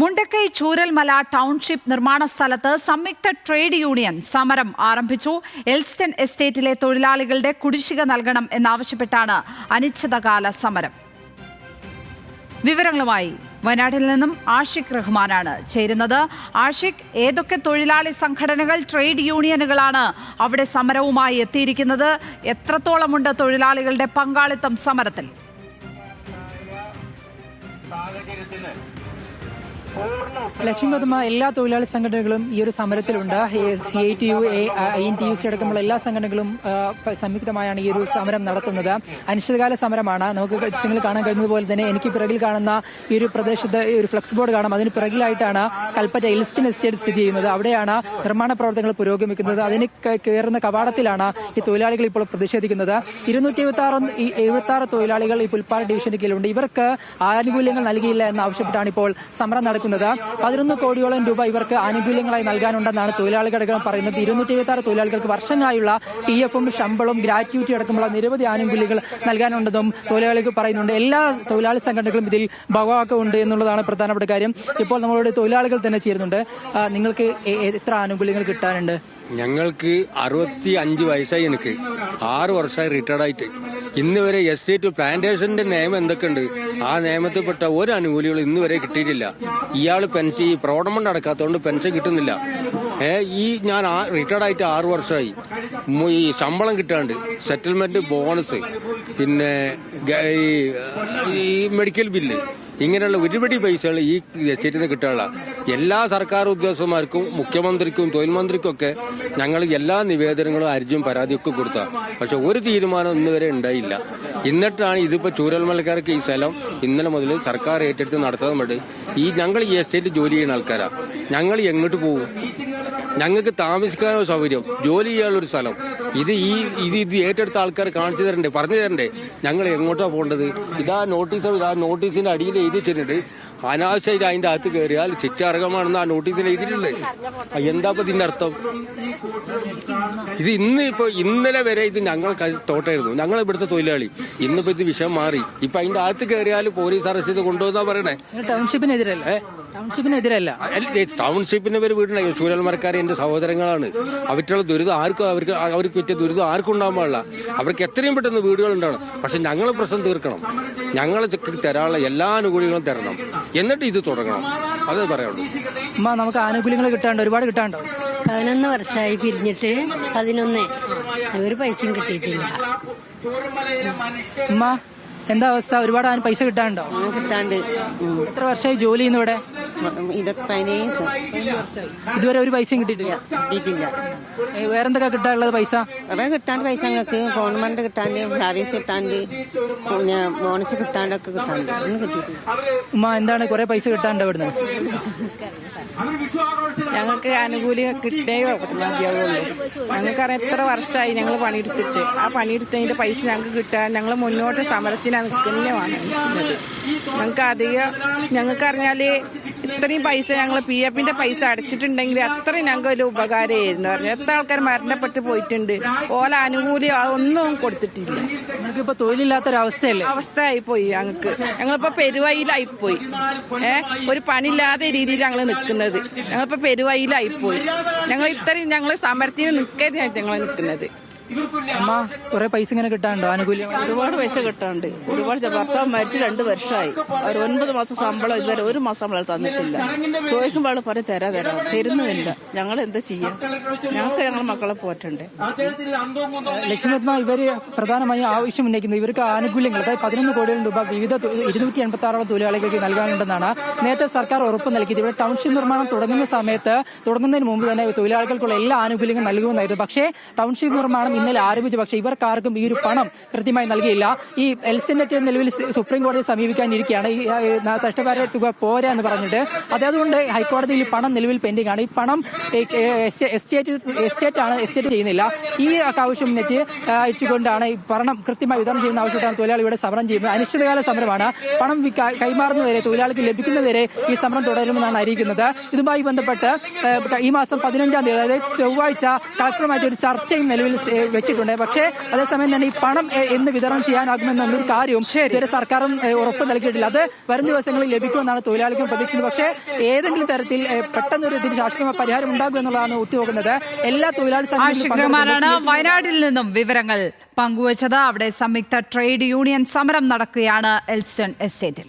Mundakkai Chooralmala township നിർമ്മാണ സ്ഥലത്ത് സംയുക്ത ട്രേഡ് യൂണിയൻ സമരം ആരംഭിച്ചു. എൽസ്റ്റൺ എസ്റ്റേറ്റിലെ തൊഴിലാളികളുടെ കുടിശ്ശിക നൽകണം എന്നാവശ്യപ്പെട്ടാണ് അനിശ്ചിതകാല സമരം. വിവരങ്ങളുമായി വയനാട്ടിൽ നിന്നും ആഷിഖ് റഹ്മാനാണ് ചേരുന്നത്. ആഷിഖ്, ഏതൊക്കെ തൊഴിലാളി സംഘടനകൾ, ട്രേഡ് യൂണിയനുകളാണ് അവിടെ സമരവുമായി എത്തിയിരിക്കുന്നത്? എത്രത്തോളമുണ്ട് തൊഴിലാളികളുടെ പങ്കാളിത്തം സമരത്തിൽ? ലക്ഷ്മിപദ്മ, എല്ലാ തൊഴിലാളി സംഘടനകളും ഈ ഒരു സമരത്തിലുണ്ട്. CITU, INTUC അടക്കമുള്ള എല്ലാ സംഘടനകളും സംയുക്തമായാണ് ഈ ഒരു സമരം നടത്തുന്നത്. അനിശ്ചിതകാല സമരമാണ്. നമുക്ക് ദൃശ്യങ്ങൾ കാണാൻ കഴിയുന്നതുപോലെ തന്നെ എനിക്ക് പിറകിൽ കാണുന്ന ഈ ഒരു പ്രദേശത്ത് ഒരു ഫ്ലക്സ് ബോർഡ് കാണാം. അതിന് പിറകിലായിട്ടാണ് കൽപ്പറ്റ എൽസ്റ്റൺ എസ്റ്റേറ്റ് സ്ഥിതി ചെയ്യുന്നത്. അവിടെയാണ് നിർമ്മാണ പ്രവർത്തനങ്ങൾ പുരോഗമിക്കുന്നത്. അതിന് കയറുന്ന കവാടത്തിലാണ് ഈ തൊഴിലാളികൾ ഇപ്പോൾ പ്രതിഷേധിക്കുന്നത്. 276 തൊഴിലാളികൾ ഈ പുൽപ്പാറ ഡിവിഷന് കീഴിലുണ്ട്. ഇവർക്ക് ആനുകൂല്യങ്ങൾ നൽകിയില്ല എന്നാവശ്യപ്പെട്ടാണ് ഇപ്പോൾ സമരം നടക്കുന്നത്. 11 കോടിയോളം രൂപ ഇവർക്ക് ആനുകൂല്യങ്ങളായി നൽകാനുണ്ടെന്നാണ് തൊഴിലാളികൾ പറയുന്നത്. 276 തൊഴിലാളികൾക്ക് വർഷങ്ങളായുള്ള PF-ഉം ശമ്പളവും ഗ്രാറ്റുവിറ്റി അടക്കമുള്ള നിരവധി ആനുകൂല്യങ്ങൾ നൽകാനുണ്ടെന്നും തൊഴിലാളികൾ പറയുന്നുണ്ട്. എല്ലാ തൊഴിലാളി സംഘടനകളും ഇതിൽ ഭാഗമാക്കുന്നുണ്ട് എന്നുള്ളതാണ് പ്രധാനപ്പെട്ട കാര്യം. ഇപ്പോൾ നമ്മളോട് തൊഴിലാളികൾ തന്നെ ചേരുന്നുണ്ട്. നിങ്ങൾക്ക് എത്ര ആനുകൂല്യങ്ങൾ കിട്ടാനുണ്ട്? ഞങ്ങൾക്ക് 65 വയസ്സായി. എനിക്ക് 6 വർഷമായി റിട്ടയർഡ് ആയിട്ട് ഇന്ന് വരെ എസ്റ്റേറ്റ് പ്ലാന്റേഷന്റെ നിയമം എന്തൊക്കെയുണ്ട്, ആ നിയമത്തിൽപ്പെട്ട ഒരു ആനുകൂല്യങ്ങളും ഇന്ന് വരെ കിട്ടിയിട്ടില്ല. ഇയാൾ പെൻഷൻ ഈ പ്രൗഢമണ്ട് അടക്കാത്തതുകൊണ്ട് പെൻഷൻ കിട്ടുന്നില്ല. ഞാൻ റിട്ടയർഡ് ആയിട്ട് 6 വർഷമായി. ഈ ശമ്പളം കിട്ടാണ്ട്, സെറ്റിൽമെന്റ് ബോണസ്, പിന്നെ ഈ മെഡിക്കൽ ബില്ല്, ഇങ്ങനെയുള്ള ഒരുപടി പൈസകൾ ഈ എസ്റ്റേറ്റിൽ നിന്ന് കിട്ടാനുള്ള എല്ലാ സർക്കാർ ഉദ്യോഗസ്ഥന്മാർക്കും, മുഖ്യമന്ത്രിക്കും തൊഴിൽ മന്ത്രിക്കും ഒക്കെ ഞങ്ങൾ എല്ലാ നിവേദനങ്ങളും അർജിയും പരാതിയൊക്കെ കൊടുത്ത, പക്ഷെ ഒരു തീരുമാനം ഇന്ന് വരെ ഉണ്ടായില്ല. എന്നിട്ടാണ് ഇതിപ്പോ ചൂരൽമലക്കാർക്ക് ഈ സ്ഥലം ഇന്നലെ മുതൽ സർക്കാർ ഏറ്റെടുത്ത് നടത്താൻ ഞങ്ങൾ ഈ എസ്റ്റേറ്റ് ജോലി ചെയ്യുന്ന ആൾക്കാരാ. ഞങ്ങൾ എങ്ങോട്ട് പോകും? ഞങ്ങൾക്ക് താമസിക്കാനോ സൗകര്യം, ജോലി ചെയ്യാനുള്ളൊരു സ്ഥലം ഇത് ഏറ്റെടുത്ത ആൾക്കാർ കാണിച്ചു തരണ്ടേ, പറഞ്ഞു തരണ്ടേ ഞങ്ങൾ എങ്ങോട്ടാ പോകേണ്ടത്? ഇതാ നോട്ടീസിന്റെ അടിയിൽ എഴുതി വെച്ചിട്ടുണ്ട്. അനാവശ്യമായിട്ട് അതിന്റെ അകത്ത് കയറിയാൽ ശിക്ഷാർഹമാണെന്ന് ആ നോട്ടീസിൽ എഴുതിയിട്ടുണ്ട്. എന്താ ഇതിന്റെ അർത്ഥം? ഇത് ഇന്നലെ വരെ ഇത് ഞങ്ങൾ തോട്ടായിരുന്നു, ഞങ്ങൾ ഇവിടുത്തെ തൊഴിലാളി. ഇന്നിപ്പോ ഇത് വിഷയം മാറി. ഇപ്പൊ അതിന്റെ അകത്ത് കയറിയാൽ പോലീസ് അറസ്റ്റ് ചെയ്ത് കൊണ്ടുവന്നാ പറയണേ. ടൗൺഷിപ്പിനെതിരല്ല. ടൗൺഷിപ്പിന് പേര് വീടുണ്ടായി. ചൂരൽമലക്കാരെ എന്റെ സഹോദരങ്ങളാണ്. അവറ്റുള്ള ദുരിതം അവർക്ക് പറ്റിയ ദുരിതം ആർക്കും ഉണ്ടാകാൻ പാടില്ല. അവർക്ക് എത്രയും പെട്ടെന്ന് വീടുകൾ ഉണ്ടാവണം. പക്ഷെ ഞങ്ങൾ പ്രശ്നം തീർക്കണം. ഞങ്ങൾ തരാനുള്ള എല്ലാ ആനുകൂല്യങ്ങളും തരണം. എന്നിട്ട് ഇത് തുടങ്ങണം. അതേ പറയുള്ളൂ. നമുക്ക് ആനുകൂല്യങ്ങൾ കിട്ടാണ്ട് ഒരുപാട് കിട്ടാണ്ടോ? 11 വർഷമായി പിരിഞ്ഞിട്ട് 11 ഒരു പൈസയും കിട്ടിയിട്ടില്ല. എന്താ അവസ്ഥ? ഒരുപാട് പൈസ കിട്ടാണ്ടോ? കിട്ടാണ്ട്. എത്ര വർഷമായി ജോലി ചെയ്യുന്നു ഇവിടെ? 15 ഇതുവരെ ഒരു പൈസയും കിട്ടിയിട്ടില്ല. വേറെന്തൊക്കെ കിട്ടാനുള്ളത് പൈസ? കുറെ കിട്ടാണ്ട് പൈസ. ഞങ്ങൾക്ക് ഗവൺമെന്റ് കിട്ടാണ്ട്, സർവീസ് കിട്ടാണ്ട്, പിന്നെ ബോണസ് കിട്ടാണ്ടൊക്കെ കിട്ടാണ്ട് ഒന്നും കിട്ടിയിട്ടില്ല. എന്താണ് കുറെ പൈസ കിട്ടാണ്ട് ഇവിടുന്ന്? ഞങ്ങൾക്ക് ആനുകൂല്യം കിട്ടേ മതിയാവുള്ളൂ. ഞങ്ങൾക്കറിയാം എത്ര വർഷമായി ഞങ്ങൾ പണിയെടുത്തിട്ട്. ആ പണിയെടുത്തതിന്റെ പൈസ ഞങ്ങൾക്ക് കിട്ടാൻ ഞങ്ങൾ മുന്നോട്ട് സമരത്തിനാണ് നിൽക്കുന്നതാണ്. ഞങ്ങൾക്കറിഞ്ഞാല് ഇത്രയും പൈസ ഞങ്ങൾ PF-ന്റെ പൈസ അടച്ചിട്ടുണ്ടെങ്കിൽ അത്രയും ഞങ്ങൾക്ക് ഒരു ഉപകാരമായിരുന്നു. പറഞ്ഞു എത്ര ആൾക്കാർ മരണപ്പെട്ട് പോയിട്ടുണ്ട്. ഓല ആനുകൂല്യം ഒന്നും കൊടുത്തിട്ടില്ല. ഞങ്ങൾക്കിപ്പോ തൊഴിലില്ലാത്തൊരവസ്ഥയല്ലേ? അവസ്ഥയായി പോയി. ഞങ്ങളിപ്പോ പെരുവയിലായിപ്പോയി. ഒരു പണിയില്ലാത്ത രീതിയിൽ ഞങ്ങൾ നിൽക്കുന്നത്. ഞങ്ങളിപ്പോ പെരുവയിലായിപ്പോയി. ഞങ്ങൾ സമരത്തിന് നിൽക്കാനായിട്ട് ഞങ്ങൾ നിൽക്കുന്നത്. കുറെ പൈസ ഇങ്ങനെ കിട്ടാണ്ടോ? ആനുകൂല്യം ഒരുപാട് പൈസ കിട്ടാണ്ട്. ഒരുപാട് ഭർത്താവ് മരിച്ച് 2 വർഷമായി. അവർ 9 മാസം ശമ്പളം ഇതുവരെ 1 മാസം ശമ്പളം തന്നിട്ടില്ല. ചോദിക്കുമ്പോൾ പറയും തരാം തരുന്നതില്ല. ഞങ്ങൾ എന്താ ചെയ്യാം? ഞങ്ങൾ മക്കളെ പോറ്റണ്ടേ? ലക്ഷ്മിപദ്മ, ഇവര് പ്രധാനമായും ആവശ്യം ഉന്നയിക്കുന്നത് ഇവർക്ക് ആനുകൂല്യങ്ങൾ, അതായത് 11 കോടിയോളം രൂപ വിവിധ 286 തൊഴിലാളികൾക്ക് നൽകാനുണ്ടെന്നാണ് നേരത്തെ സർക്കാർ ഉറപ്പ് നൽകിയത്. ഇവിടെ ടൗൺഷിപ്പ് നിർമ്മാണം തുടങ്ങുന്നതിന് മുമ്പ് തന്നെ തൊഴിലാളികൾക്കുള്ള എല്ലാ ആനുകൂല്യങ്ങളും നൽകുമെന്നായിരുന്നു. പക്ഷേ ടൗൺഷിപ്പ് നിർമ്മാണം ഇന്നലെ ആരംഭിച്ചു. പക്ഷേ ഇവർക്കാർക്കും ഈ ഒരു പണം കൃത്യമായി നൽകിയില്ല. ഈ എൽസ്റ്റേറ്റ് നിലവിൽ സുപ്രീം കോടതിയെ സമീപിക്കാനിരിക്കുകയാണ്. ഈ നഷ്ടപരിഹാര തുക പോരാ എന്ന് പറഞ്ഞിട്ട്. അതുകൊണ്ട് ഹൈക്കോടതിയിൽ പണം നിലവിൽ പെൻഡിംഗ് ആണ്. ഈ പണം എസ്റ്റേറ്റ് ചെയ്യുന്നില്ല. ഈ ആവശ്യം ഉന്നയിച്ചുകൊണ്ടാണ് ഈ പണം കൃത്യമായി വിതരണം ചെയ്യുന്ന ആവശ്യമായിട്ടാണ് തൊഴിലാളി ഇവിടെ സമരം ചെയ്യുന്നത്. അനിശ്ചിതകാല സമരമാണ്. പണം കൈമാറുന്നവരെ, തൊഴിലാളിക്ക് ലഭിക്കുന്നവരെ ഈ സമരം തുടരുമെന്നാണ് അറിയിക്കുന്നത്. ഇതുമായി ബന്ധപ്പെട്ട് ഈ മാസം 15-ാം തീയതി, അതായത് ചൊവ്വാഴ്ച കളക്ടറുമായിട്ട് ഒരു ചർച്ചയും നിലവിൽ വെച്ചിട്ടുണ്ട്. പക്ഷേ അതേസമയം തന്നെ ഈ പണം എന്ന് വിതരണം ചെയ്യാനാകുമെന്നൊരു കാര്യവും ഇതുവരെ സർക്കാരും ഉറപ്പ് നൽകിയിട്ടില്ല. അത് വരും ദിവസങ്ങളിൽ ലഭിക്കുമെന്നാണ് തൊഴിലാളികൾ പ്രതീക്ഷിക്കുന്നത്. പക്ഷേ ഏതെങ്കിലും തരത്തിൽ പെട്ടെന്നൊരു ഇതിന് ശാശ്വതമായ പരിഹാരം ഉണ്ടാകും എന്നുള്ളതാണ് ഒത്തുപോകുന്നത്. എല്ലാ തൊഴിലാളി സംഘടനകളുമാണ് വയനാട്ടിൽ നിന്നും വിവരങ്ങൾ പങ്കുവച്ചത്. അവിടെ സംയുക്ത ട്രേഡ് യൂണിയൻ സമരം നടക്കുകയാണ് എൽസ്റ്റൺ എസ്റ്റേറ്റിൽ.